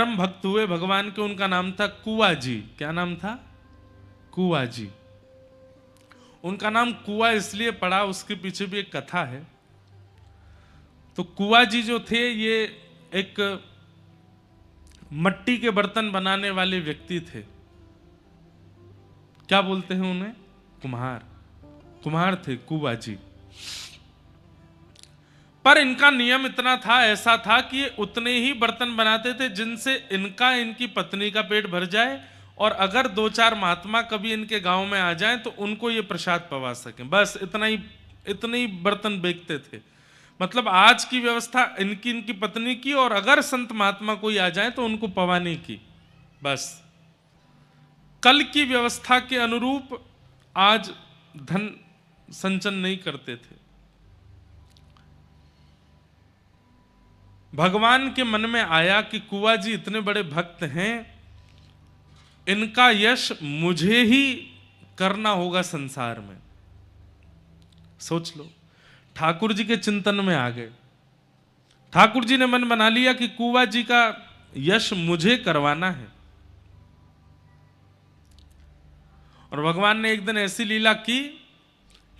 परम भक्त हुए भगवान के, उनका नाम था कुआ जी। क्या नाम था? कुआ जी। उनका नाम कुआ इसलिए पड़ा, उसके पीछे भी एक कथा है। तो कुआ जी जो थे, ये एक मट्टी के बर्तन बनाने वाले व्यक्ति थे। क्या बोलते हैं उन्हें? कुम्हार। कुम्हार थे कुआ जी। पर इनका नियम इतना था, ऐसा था कि ये उतने ही बर्तन बनाते थे जिनसे इनका, इनकी पत्नी का पेट भर जाए, और अगर 2-4 महात्मा कभी इनके गांव में आ जाएं तो उनको ये प्रसाद पवा सकें। बस इतने ही बर्तन बेचते थे। मतलब आज की व्यवस्था इनकी, इनकी पत्नी की, और अगर संत महात्मा कोई आ जाए तो उनको पवाने की। बस कल की व्यवस्था के अनुरूप आज धन संचन नहीं करते थे। भगवान के मन में आया कि कुआ जी इतने बड़े भक्त हैं, इनका यश मुझे ही करना होगा संसार में। सोच लो, ठाकुर जी के चिंतन में आ गए। ठाकुर जी ने मन बना लिया कि कुआ जी का यश मुझे करवाना है। और भगवान ने एक दिन ऐसी लीला की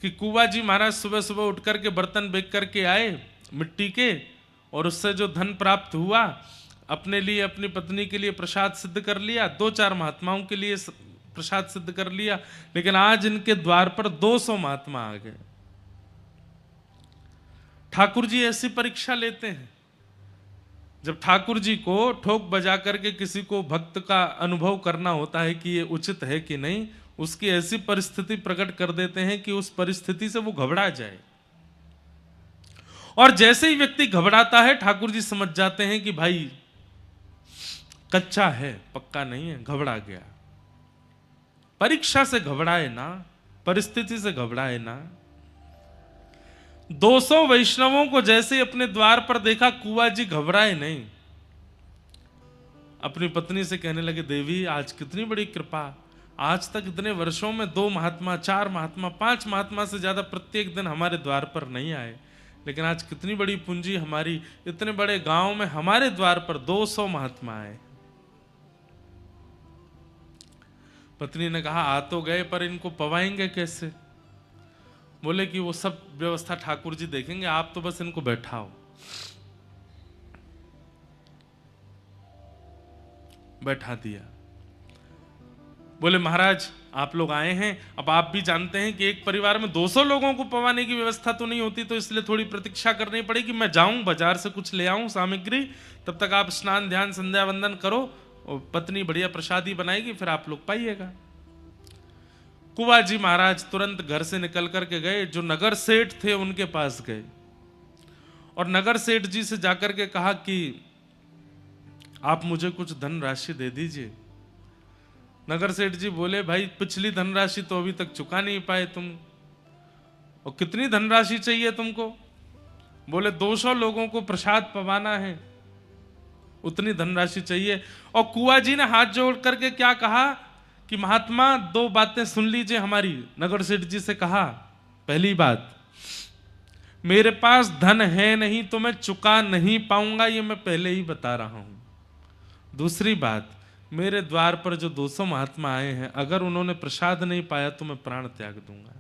कि कुआ जी महाराज सुबह सुबह उठ करके बर्तन बेच करके आए मिट्टी के, और उससे जो धन प्राप्त हुआ, अपने लिए, अपनी पत्नी के लिए प्रसाद सिद्ध कर लिया, 2-4 महात्माओं के लिए प्रसाद सिद्ध कर लिया। लेकिन आज इनके द्वार पर 200 महात्मा आ गए। ठाकुर जी ऐसी परीक्षा लेते हैं। जब ठाकुर जी को ठोक बजा करके किसी को भक्त का अनुभव करना होता है कि ये उचित है कि नहीं, उसकी ऐसी परिस्थिति प्रकट कर देते हैं कि उस परिस्थिति से वो घबरा जाए। और जैसे ही व्यक्ति घबराता है, ठाकुर जी समझ जाते हैं कि भाई कच्चा है, पक्का नहीं है, घबरा गया। परीक्षा से घबराए ना, परिस्थिति से घबराए ना। 200 वैष्णवों को जैसे ही अपने द्वार पर देखा, कुआ जी घबराए नहीं। अपनी पत्नी से कहने लगे, देवी आज कितनी बड़ी कृपा, आज तक इतने वर्षों में 2 महात्मा, 4 महात्मा, 5 महात्मा से ज्यादा प्रत्येक दिन हमारे द्वार पर नहीं आए, लेकिन आज कितनी बड़ी पूंजी हमारी, इतने बड़े गांव में हमारे द्वार पर 200 महात्मा आए। पत्नी ने कहा, आ तो गए, पर इनको पवाएंगे कैसे? बोले कि वो सब व्यवस्था ठाकुर जी देखेंगे, आप तो बस इनको बैठाओ। बैठा दिया। बोले महाराज आप लोग आए हैं, अब आप भी जानते हैं कि एक परिवार में 200 लोगों को पवाने की व्यवस्था तो नहीं होती, तो इसलिए थोड़ी प्रतीक्षा करनी पड़ेगी। मैं जाऊं बाजार से कुछ ले आऊं सामग्री, तब तक आप स्नान ध्यान संध्या वंदन करो, और पत्नी बढ़िया प्रसादी बनाएगी, फिर आप लोग पाइएगा। कुआ जी महाराज तुरंत घर से निकल करके गए, जो नगर सेठ थे उनके पास गए, और नगर सेठ जी से जाकर के कहा कि आप मुझे कुछ धन राशि दे दीजिए। नगर सेठ जी बोले, भाई पिछली धनराशि तो अभी तक चुका नहीं पाए तुम, और कितनी धनराशि चाहिए तुमको? बोले 200 लोगों को प्रसाद पवाना है, उतनी धनराशि चाहिए। और कुआ जी ने हाथ जोड़ करके क्या कहा कि महात्मा 2 बातें सुन लीजिए हमारी। नगर सेठ जी से कहा, पहली बात, मेरे पास धन है नहीं तो मैं चुका नहीं पाऊंगा, ये मैं पहले ही बता रहा हूं। दूसरी बात, मेरे द्वार पर जो 200 महात्मा आए हैं, अगर उन्होंने प्रसाद नहीं पाया तो मैं प्राण त्याग दूंगा।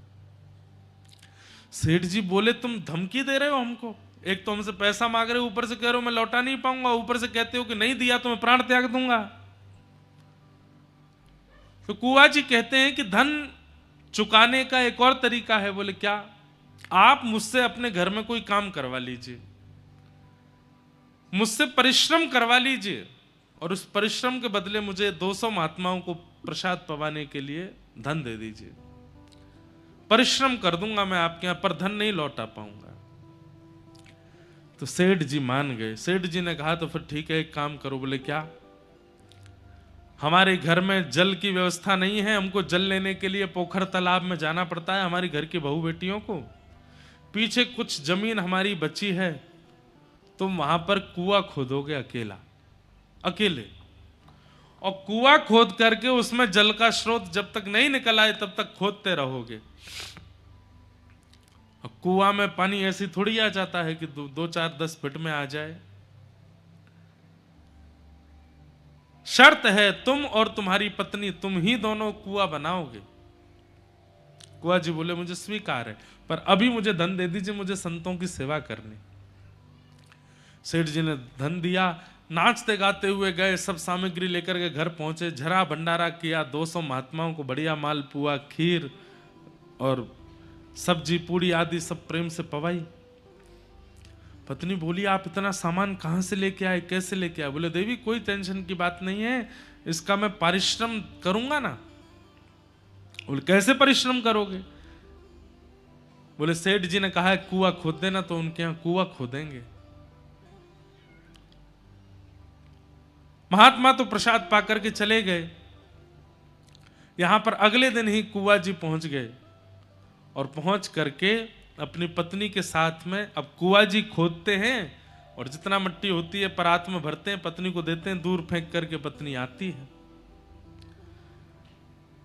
सेठ जी बोले, तुम धमकी दे रहे हो हमको? एक तो हमसे पैसा मांग रहे हो, ऊपर से कह रहे हो मैं लौटा नहीं पाऊंगा, ऊपर से कहते हो कि नहीं दिया तो मैं प्राण त्याग दूंगा। तो कुआ जी कहते हैं कि धन चुकाने का एक और तरीका है। बोले क्या? आप मुझसे अपने घर में कोई काम करवा लीजिए, मुझसे परिश्रम करवा लीजिए, और उस परिश्रम के बदले मुझे 200 महात्माओं को प्रसाद पवाने के लिए धन दे दीजिए। परिश्रम कर दूंगा मैं आपके यहां, पर धन नहीं लौटा पाऊंगा। तो सेठ जी मान गए। सेठ जी ने कहा, तो फिर ठीक है, एक काम करो। बोले क्या? हमारे घर में जल की व्यवस्था नहीं है, हमको जल लेने के लिए पोखर तालाब में जाना पड़ता है हमारी घर की बहू बेटियों को। पीछे कुछ जमीन हमारी बची है, तुम वहां पर कुआं खोदोगे अकेले, और कुआं खोद करके उसमें जल का स्रोत जब तक नहीं निकल आए तब तक खोदते रहोगे। कुआं में पानी ऐसी थोड़ी आ जाता है कि 2, 4, 10 फीट में आ जाए। शर्त है तुम और तुम्हारी पत्नी तुम ही दोनों कुआं बनाओगे। कुआं जी बोले मुझे स्वीकार है, पर अभी मुझे धन दे दीजिए, मुझे संतों की सेवा करनी। सेठ जी ने धन दिया, नाचते गाते हुए गए, सब सामग्री लेकर के घर पहुंचे, झरा भंडारा किया, 200 महात्माओं को बढ़िया मालपुआ, खीर और सब्जी पूड़ी आदि सब प्रेम से पवाई। पत्नी बोली आप इतना सामान कहां से लेके आए, कैसे लेके आए? बोले देवी कोई टेंशन की बात नहीं है, इसका मैं परिश्रम करूंगा ना। बोले कैसे परिश्रम करोगे? बोले सेठ जी ने कहा है कुआं खोद देना, तो उनके यहां कुआं खोदेंगे। महात्मा तो प्रसाद पाकर के चले गए। यहां पर अगले दिन ही कुआं जी पहुंच गए और पहुंच करके अपनी पत्नी के साथ में अब कुआं जी खोदते हैं और जितना मिट्टी होती है परात में भरते हैं, पत्नी को देते हैं, दूर फेंक करके पत्नी आती है।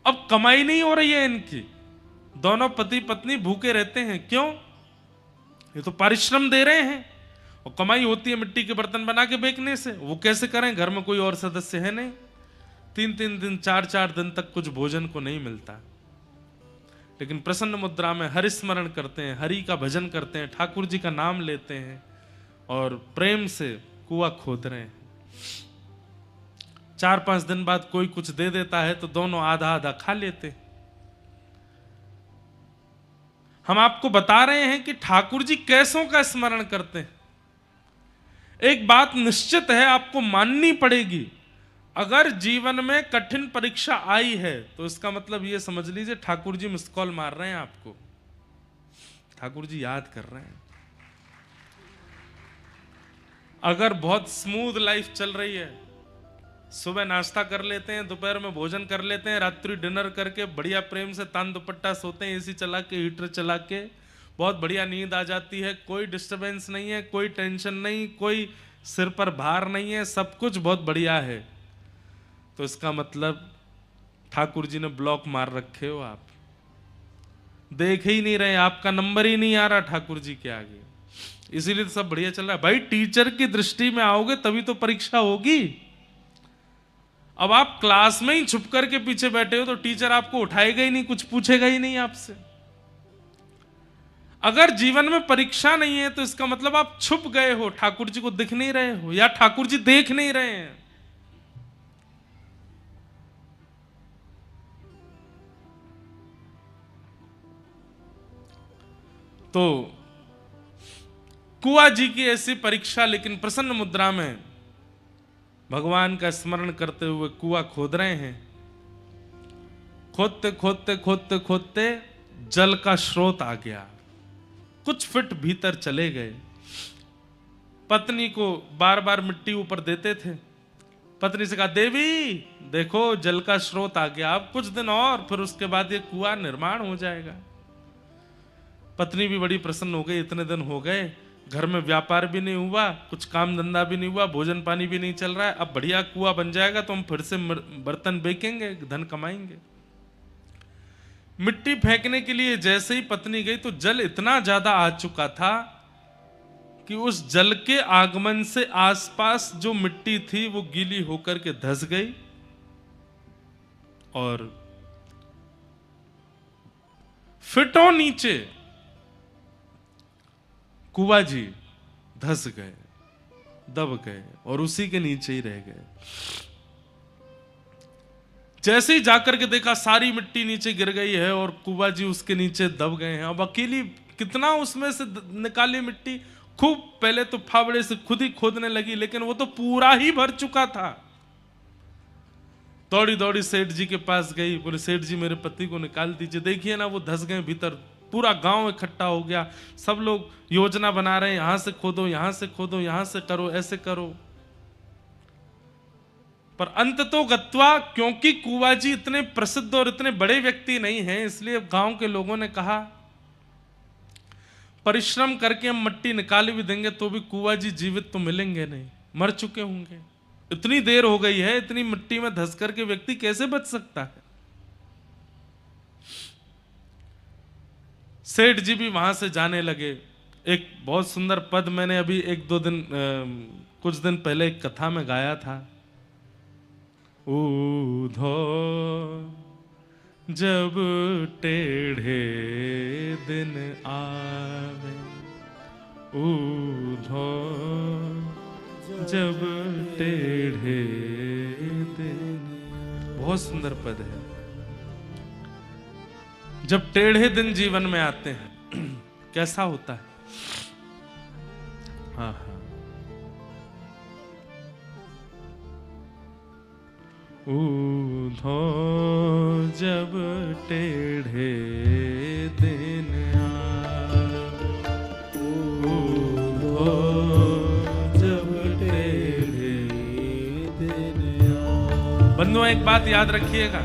अब कमाई नहीं हो रही है इनकी, दोनों पति पत्नी भूखे रहते हैं। क्यों? ये तो परिश्रम दे रहे हैं और कमाई होती है मिट्टी के बर्तन बना के बेचने से। वो कैसे करें, घर में कोई और सदस्य है नहीं, 3-3 दिन 4-4 दिन तक कुछ भोजन को नहीं मिलता। लेकिन प्रसन्न मुद्रा में हरि स्मरण करते हैं, हरि का भजन करते हैं, ठाकुर जी का नाम लेते हैं और प्रेम से कुआं खोद रहे हैं। 4-5 दिन बाद कोई कुछ दे देता है तो दोनों आधा आधा खा लेते। हम आपको बता रहे हैं कि ठाकुर जी कैसों का स्मरण करते हैं। एक बात निश्चित है, आपको माननी पड़ेगी, अगर जीवन में कठिन परीक्षा आई है तो इसका मतलब यह समझ लीजिए ठाकुर जी मिस कॉल मार रहे हैं आपको, ठाकुर जी याद कर रहे हैं। अगर बहुत स्मूथ लाइफ चल रही है, सुबह नाश्ता कर लेते हैं, दोपहर में भोजन कर लेते हैं, रात्रि डिनर करके बढ़िया प्रेम से तान दुपट्टा सोते हैं, एसी चला के, हीटर चला के, बहुत बढ़िया नींद आ जाती है, कोई डिस्टरबेंस नहीं है, कोई टेंशन नहीं, कोई सिर पर भार नहीं है, सब कुछ बहुत बढ़िया है, तो इसका मतलब ठाकुर जी ने ब्लॉक मार रखे हो, आप देख ही नहीं रहे, आपका नंबर ही नहीं आ रहा ठाकुर जी के आगे, इसीलिए तो सब बढ़िया चल रहा है। भाई टीचर की दृष्टि में आओगे तभी तो परीक्षा होगी। अब आप क्लास में ही छुप करके पीछे बैठे हो तो टीचर आपको उठाएगा ही नहीं, कुछ पूछेगा ही नहीं आपसे। अगर जीवन में परीक्षा नहीं है तो इसका मतलब आप छुप गए हो, ठाकुर जी को दिख नहीं रहे हो या ठाकुर जी देख नहीं रहे हैं। तो कुआं जी की ऐसी परीक्षा, लेकिन प्रसन्न मुद्रा में भगवान का स्मरण करते हुए कुआं खोद रहे हैं। खोदते खोदते खोदते खोदते जल का स्रोत आ गया, कुछ फीट भीतर चले गए। पत्नी को बार बार मिट्टी ऊपर देते थे। पत्नी से कहा देवी देखो जल का स्रोत आ गया, अब कुछ दिन और फिर उसके बाद ये कुआं निर्माण हो जाएगा। पत्नी भी बड़ी प्रसन्न हो गई, इतने दिन हो गए, घर में व्यापार भी नहीं हुआ, कुछ काम धंधा भी नहीं हुआ, भोजन पानी भी नहीं चल रहा है, अब बढ़िया कुआं बन जाएगा तो हम फिर से बर्तन बेचेंगे, धन कमाएंगे। मिट्टी फेंकने के लिए जैसे ही पत्नी गई तो जल इतना ज्यादा आ चुका था कि उस जल के आगमन से आसपास जो मिट्टी थी वो गीली होकर के धंस गई और फिटों नीचे कुआं जी धंस गए, दब गए और उसी के नीचे ही रह गए। जैसे ही जाकर के देखा सारी मिट्टी नीचे गिर गई है और कुआं जी उसके नीचे दब गए हैं। अब अकेली कितना उसमें से निकाली मिट्टी, खूब पहले तो फावड़े से खुद ही खोदने लगी, लेकिन वो तो पूरा ही भर चुका था। दौड़ी दौड़ी सेठ जी के पास गई, बोले सेठ जी मेरे पति को निकाल दीजिए, देखिए ना वो धंस गए भीतर। पूरा गांव इकट्ठा हो गया, सब लोग योजना बना रहे हैं, यहां से खोदो, यहां से खोदो, यहां से करो, ऐसे करो। पर अंत तो गत्वा, क्योंकि कुआं जी इतने प्रसिद्ध और इतने बड़े व्यक्ति नहीं हैं, इसलिए गांव के लोगों ने कहा परिश्रम करके हम मिट्टी निकाल भी देंगे तो भी कुआं जी जीवित तो मिलेंगे नहीं, मर चुके होंगे। इतनी देर हो गई है, इतनी मिट्टी में धंस करके व्यक्ति कैसे बच सकता है। सेठ जी भी वहां से जाने लगे। एक बहुत सुंदर पद मैंने अभी कुछ दिन पहले एक कथा में गाया था। ऊधो जब टेढ़े दिन आवे, ऊधो जब टेढ़े दिन। बहुत सुंदर पद है। जब टेढ़े दिन जीवन में आते हैं कैसा होता है? हाँ हाँ, ऊधो जब टेढ़े दिन आवे, ऊधो जब टेढ़े दिन आवे। बंधुओं, एक बात याद रखिएगा,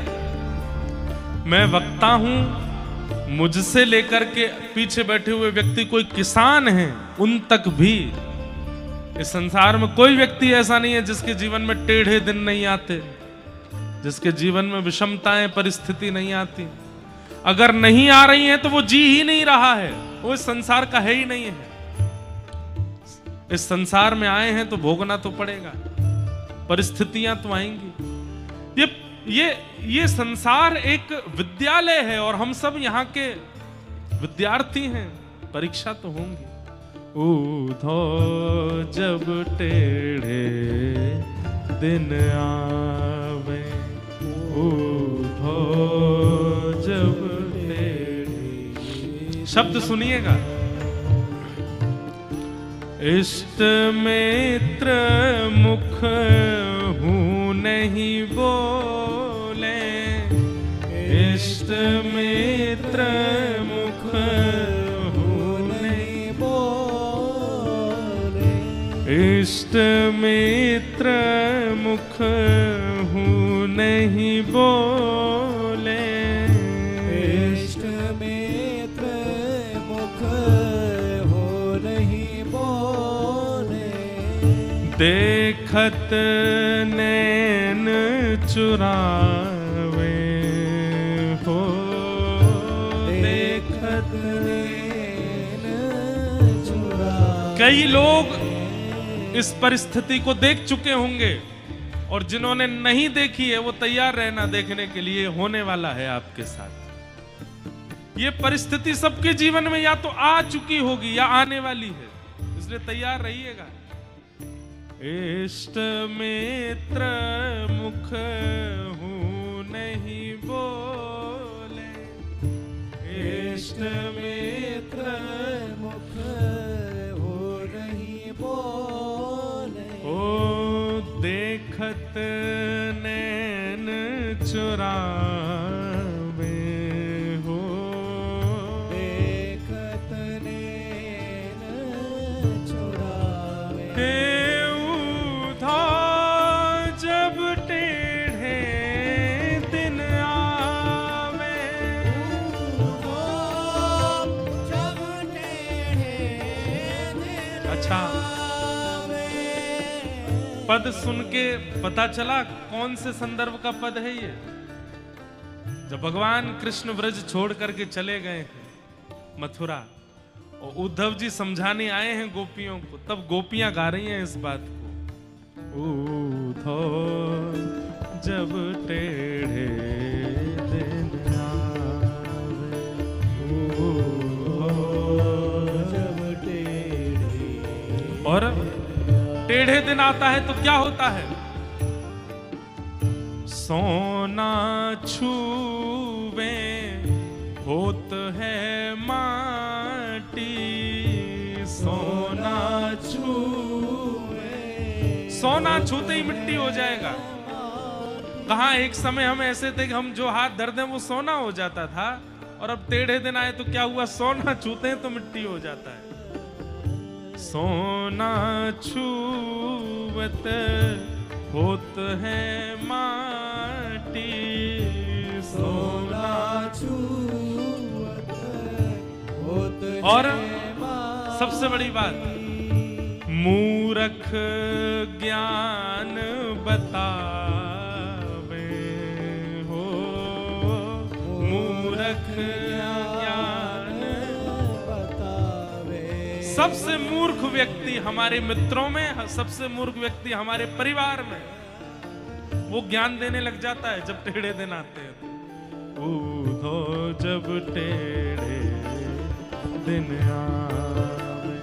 मैं वक्ता हूं, मुझसे लेकर के पीछे बैठे हुए व्यक्ति कोई किसान हैं, उन तक भी इस संसार में कोई व्यक्ति ऐसा नहीं है जिसके जीवन में टेढ़े दिन नहीं आते, जिसके जीवन में विषमताएं, परिस्थिति नहीं आती। अगर नहीं आ रही हैं तो वो जी ही नहीं रहा है, वो इस संसार का है ही नहीं है। इस संसार में आए हैं तो भोगना तो पड़ेगा, परिस्थितियां तो आएंगी। ये संसार एक विद्यालय है और हम सब यहाँ के विद्यार्थी हैं, परीक्षा तो होंगी। ऊधो जब टेढ़े दिन आवे, ऊधो जब टेढ़े। शब्द सुनिएगा, इष्ट मित्र मुख हूं नहीं बोले, इष्ट मित्र मुख हूं नहीं बोले, इष्ट मित्र मुख हूं नहीं बोले, इष्ट मित्र मुख हो नहीं बोले, देखत नैन चुरावे हो, देखत नैन चुरावे। कई लोग इस परिस्थिति को देख चुके होंगे और जिन्होंने नहीं देखी है वो तैयार रहना देखने के लिए, होने वाला है आपके साथ। ये परिस्थिति सबके जीवन में या तो आ चुकी होगी या आने वाली है, इसलिए तैयार रहिएगा। इष्ट मित्र मुख हूं नहीं बोले, इष्ट मित्र मुख हो नहीं बोले, ओ देखत नैन चुरावे हो, देखत नैन चुरावे। जब टेढ़े दिन आवे, जब टेढ़े दिन अच्छा, आवे। पद सुन के पता चला कौन से संदर्भ का पद है ये? जब भगवान कृष्ण ब्रज छोड़ करके चले गए हैं मथुरा और उद्धव जी समझाने आए हैं गोपियों को, तब गोपियां गा रही हैं इस बात को। ऊधो जब टेढ़े दिन आवे, ऊधो जब टेढ़े। और टेढ़े दिन आता है तो क्या होता है? सोना छूवे होत है माटी, सोना छूवे, सोना छूते ही मिट्टी हो जाएगा। कहाँ एक समय हम ऐसे थे कि हम जो हाथ धर दें वो सोना हो जाता था, और अब टेढ़े दिन आए तो क्या हुआ? सोना छूते हैं तो मिट्टी हो जाता है। सोना छूवत होत है माटी, सोना छूवत होत है और माटी। सबसे बड़ी बात, मूरख ज्ञान बतावे हो, मूरख ज्ञान बतावे। सबसे मूर्ख व्यक्ति हमारे मित्रों में, सबसे मूर्ख व्यक्ति हमारे परिवार में, वो ज्ञान देने लग जाता है जब टेढ़े दिन आते हैं। ऊधो जब टेढ़े दिन आवे,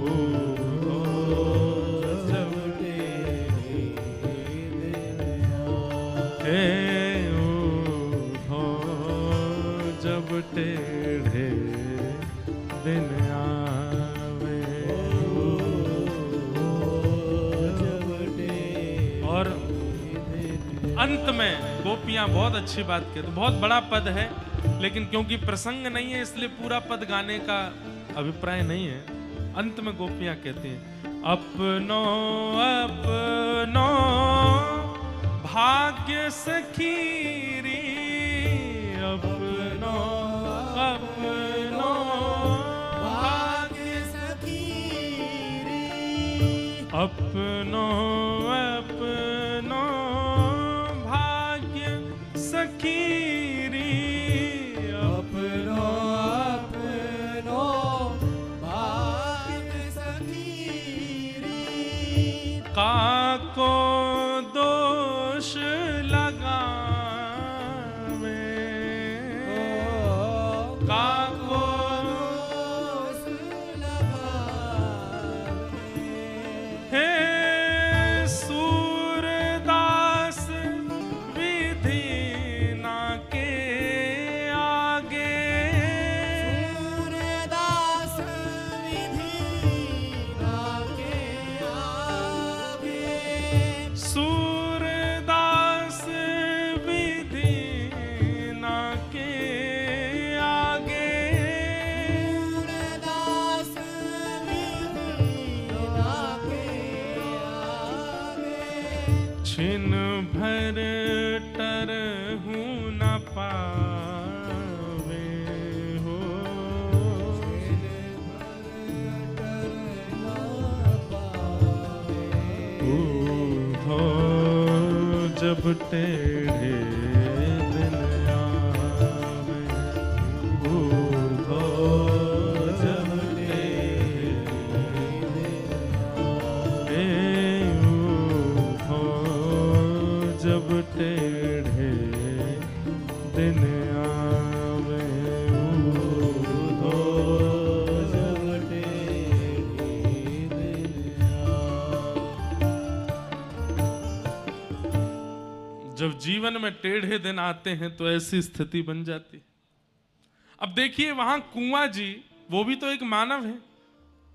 ऊधो जब टेढ़े दिन आवे, ऊधो जब टेढ़े दिन आवे। और अंत में गोपियां बहुत अच्छी बात कहते, बहुत बड़ा पद है लेकिन क्योंकि प्रसंग नहीं है इसलिए पूरा पद गाने का अभिप्राय नहीं है। अंत में गोपियां कहती हैं, अपनो अपनो भाग्य सखीरी, अपनो अपनो भाग्य सखीरी, अपनो अपनो भाग्य सखीरी, अपनो अपनो भाग्य सखीरी, काको दोष लगावे, काको दोष लगावे, हे सूरदास विधि ना के आगे, सूरदास विधि ना के आगे, सूरदास विधि ना के आगे, सूरदास विधि ना के आगे, छिन भर टरहु न पावे हो, ऊधो जब टेढ़े दिन आवे, ऊधो जब टेढ़े दिन आवे, ऊधो जब टेढ़े दिन आवे, ऊधो जब टेढ़े दिन आवे। जब जीवन में टेढ़े दिन आते हैं तो ऐसी स्थिति बन जाती। अब देखिए वहां कुआं जी, वो भी तो एक मानव है,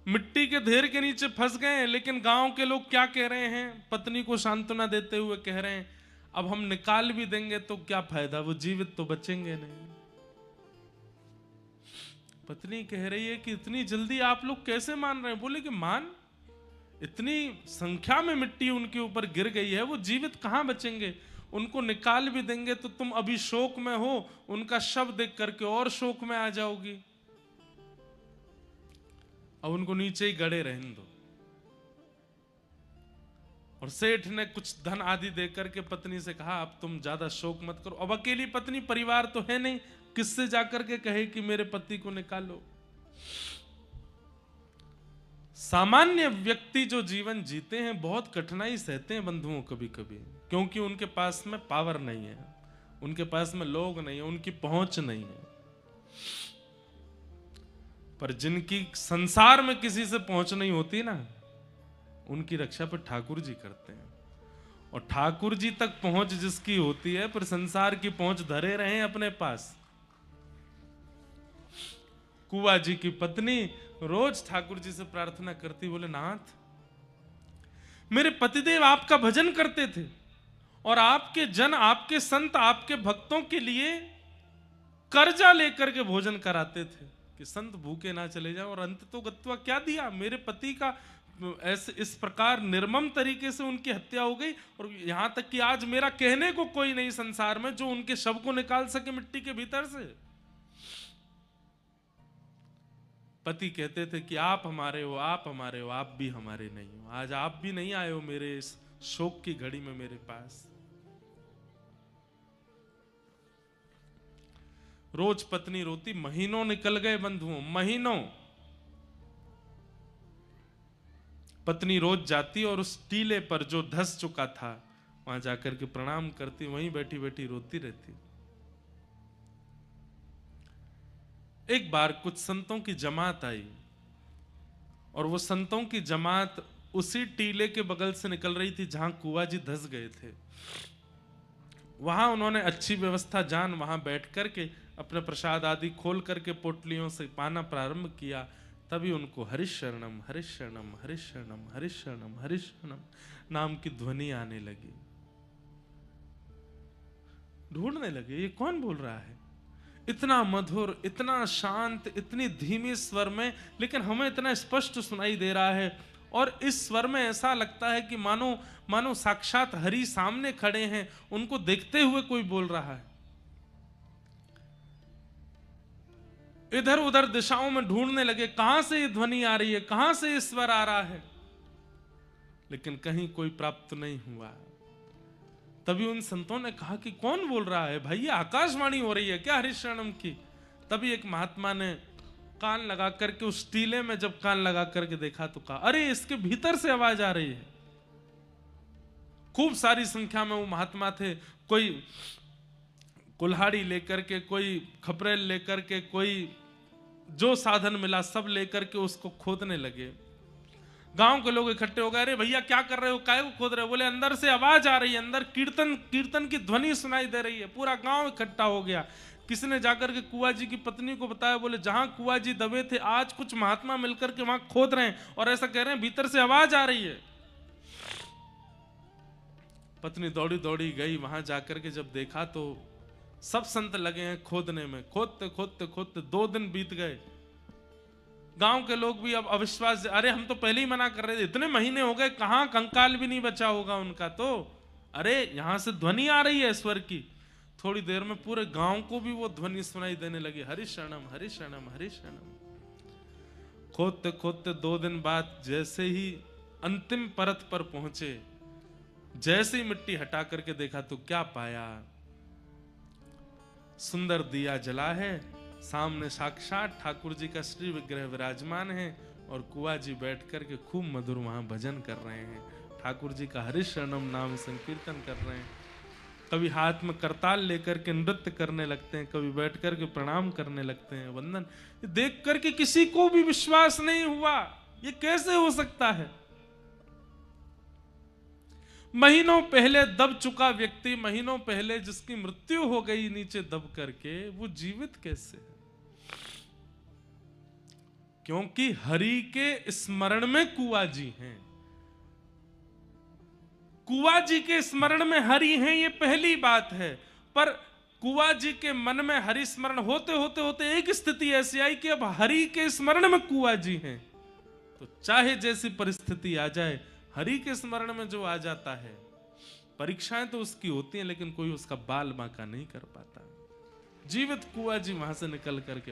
मिट्टी के ढेर के नीचे फंस गए हैं, लेकिन गांव के लोग क्या कह रहे हैं, पत्नी को सांत्वना देते हुए कह रहे हैं, अब हम निकाल भी देंगे तो क्या फायदा, वो जीवित तो बचेंगे नहीं। पत्नी कह रही है कि इतनी जल्दी आप लोग कैसे मान रहे हैं? बोले कि मान, इतनी संख्या में मिट्टी उनके ऊपर गिर गई है, वो जीवित कहां बचेंगे, उनको निकाल भी देंगे तो तुम अभी शोक में हो, उनका शव देख करके और शोक में आ जाओगी, अब उनको नीचे ही गड़े रहने दो। और सेठ ने कुछ धन आदि देकर के पत्नी से कहा, अब तुम ज्यादा शोक मत करो। अब अकेली पत्नी, परिवार तो है नहीं, किससे जाकर के कहे कि मेरे पति को निकालो। सामान्य व्यक्ति जो जीवन जीते हैं बहुत कठिनाई सहते हैं बंधुओं कभी कभी, क्योंकि उनके पास में पावर नहीं है, उनके पास में लोग नहीं है, उनकी पहुंच नहीं है। पर जिनकी संसार में किसी से पहुंच नहीं होती ना, उनकी रक्षा पर ठाकुर जी करते हैं। और ठाकुर जी तक पहुंच जिसकी होती है, पर संसार की पहुंच धरे रहे अपने पास। कुआ जी की पत्नी रोज ठाकुर जी से प्रार्थना करती, बोले नाथ मेरे पतिदेव आपका भजन करते थे और आपके जन, आपके संत, आपके भक्तों के लिए कर्जा लेकर के भोजन कराते थे कि संत भूखे ना चले जाएं, और अंत तो गत्वा क्या दिया, मेरे पति का ऐसे इस प्रकार निर्मम तरीके से उनकी हत्या हो गई, और यहां तक कि आज मेरा कहने को कोई नहीं संसार में जो उनके शव को निकाल सके मिट्टी के भीतर से। पति कहते थे कि आप हमारे हो, आप हमारे हो, आप भी हमारे नहीं हो। आज आप भी नहीं आए हो मेरे इस शोक की घड़ी में मेरे पास। रोज पत्नी रोती, महीनों निकल गए बंधुओं, महीनों। पत्नी रोज जाती और उस टीले पर जो धस चुका था वहां जाकर के प्रणाम करती, वहीं बैठी बैठी रोती रहती। एक बार कुछ संतों की जमात आई और वो संतों की जमात उसी टीले के बगल से निकल रही थी जहां कुआ जी धस गए थे। वहां उन्होंने अच्छी व्यवस्था जान वहां बैठ करके अपने प्रसाद आदि खोल करके पोटलियों से पाना प्रारंभ किया। तभी उनको हरिशरणम हरिशरणम हरिशरणम हरिशरणम हरिशरणम नाम की ध्वनि आने लगी। ढूंढने लगे ये कौन बोल रहा है, इतना मधुर, इतना शांत, इतनी धीमी स्वर में, लेकिन हमें इतना स्पष्ट सुनाई दे रहा है। और इस स्वर में ऐसा लगता है कि मानो मानो साक्षात हरि सामने खड़े हैं, उनको देखते हुए कोई बोल रहा है। इधर उधर दिशाओं में ढूंढने लगे कहां से ये ध्वनि आ रही है, कहां से ये स्वर आ रहा है, लेकिन कहीं कोई प्राप्त नहीं हुआ। तभी उन संतों ने कहा कि कौन बोल रहा है भाई, ये आकाशवाणी हो रही है क्या हरिशरणम की। तभी एक महात्मा ने कान लगा करके उस टीले में जब कान लगा करके देखा तो कहा अरे इसके भीतर से आवाज आ रही है। खूब सारी संख्या में वो महात्मा थे, कोई कुल्हाड़ी लेकर के, कोई खपरेल लेकर के, कोई जो साधन मिला सब लेकर के उसको खोदने लगे। गांव के लोग इकट्ठे हो गए, अरे भैया क्या कर रहे हो, काय को खोद रहे हो। बोले अंदर से आवाज आ रही है, अंदर कीर्तन कीर्तन की ध्वनि सुनाई दे रही है। पूरा गांव इकट्ठा हो गया। किसी ने जाकर के कुआ जी की पत्नी को बताया, बोले जहां कुआ जी दबे थे आज कुछ महात्मा मिलकर के वहां खोद रहे हैं और ऐसा कह रहे हैं भीतर से आवाज आ रही है। पत्नी दौड़ी दौड़ी गई, वहां जाकर के जब देखा तो सब संत लगे हैं खोदने में। खोदते खोदते खोदते 2 दिन बीत गए। गांव के लोग भी अब अविश्वास, अरे हम तो पहले ही मना कर रहे थे, इतने महीने हो गए, कहां कंकाल भी नहीं बचा होगा उनका। तो अरे यहां से ध्वनि आ रही है स्वर की। थोड़ी देर में पूरे गांव को भी वो ध्वनि सुनाई देने लगी, हरिशरणम हरिशरणम हरिशरणम। खोदते खोदते 2 दिन बाद जैसे ही अंतिम परत पर पहुंचे, जैसे ही मिट्टी हटा करके देखा तो क्या पाया, सुंदर दिया जला है, सामने साक्षात ठाकुर जी का श्री विग्रह विराजमान है और कुआ जी बैठ करके खूब मधुर वहां भजन कर रहे हैं, ठाकुर जी का हरिशरणम नाम संकीर्तन कर रहे हैं। कभी हाथ में करताल लेकर के नृत्य करने लगते हैं, कभी बैठ करके प्रणाम करने लगते हैं, वंदन। देख करके किसी को भी विश्वास नहीं हुआ, ये कैसे हो सकता है। महीनों पहले दब चुका व्यक्ति, महीनों पहले जिसकी मृत्यु हो गई नीचे दब करके, वो जीवित कैसे है। क्योंकि हरि के स्मरण में कुआ जी हैं। कुआ जी के स्मरण में हरि हैं, ये पहली बात है। पर कुआ जी के मन में हरि स्मरण होते होते होते एक स्थिति ऐसी आई कि अब हरि के स्मरण में कुआ जी हैं, तो चाहे जैसी परिस्थिति आ जाए, हरि के स्मरण में जो आ जाता है, परीक्षाएं तो उसकी होती हैं लेकिन कोई उसका बाल बांका नहीं कर पाता। जीवित कुआ जी वहां से निकल करके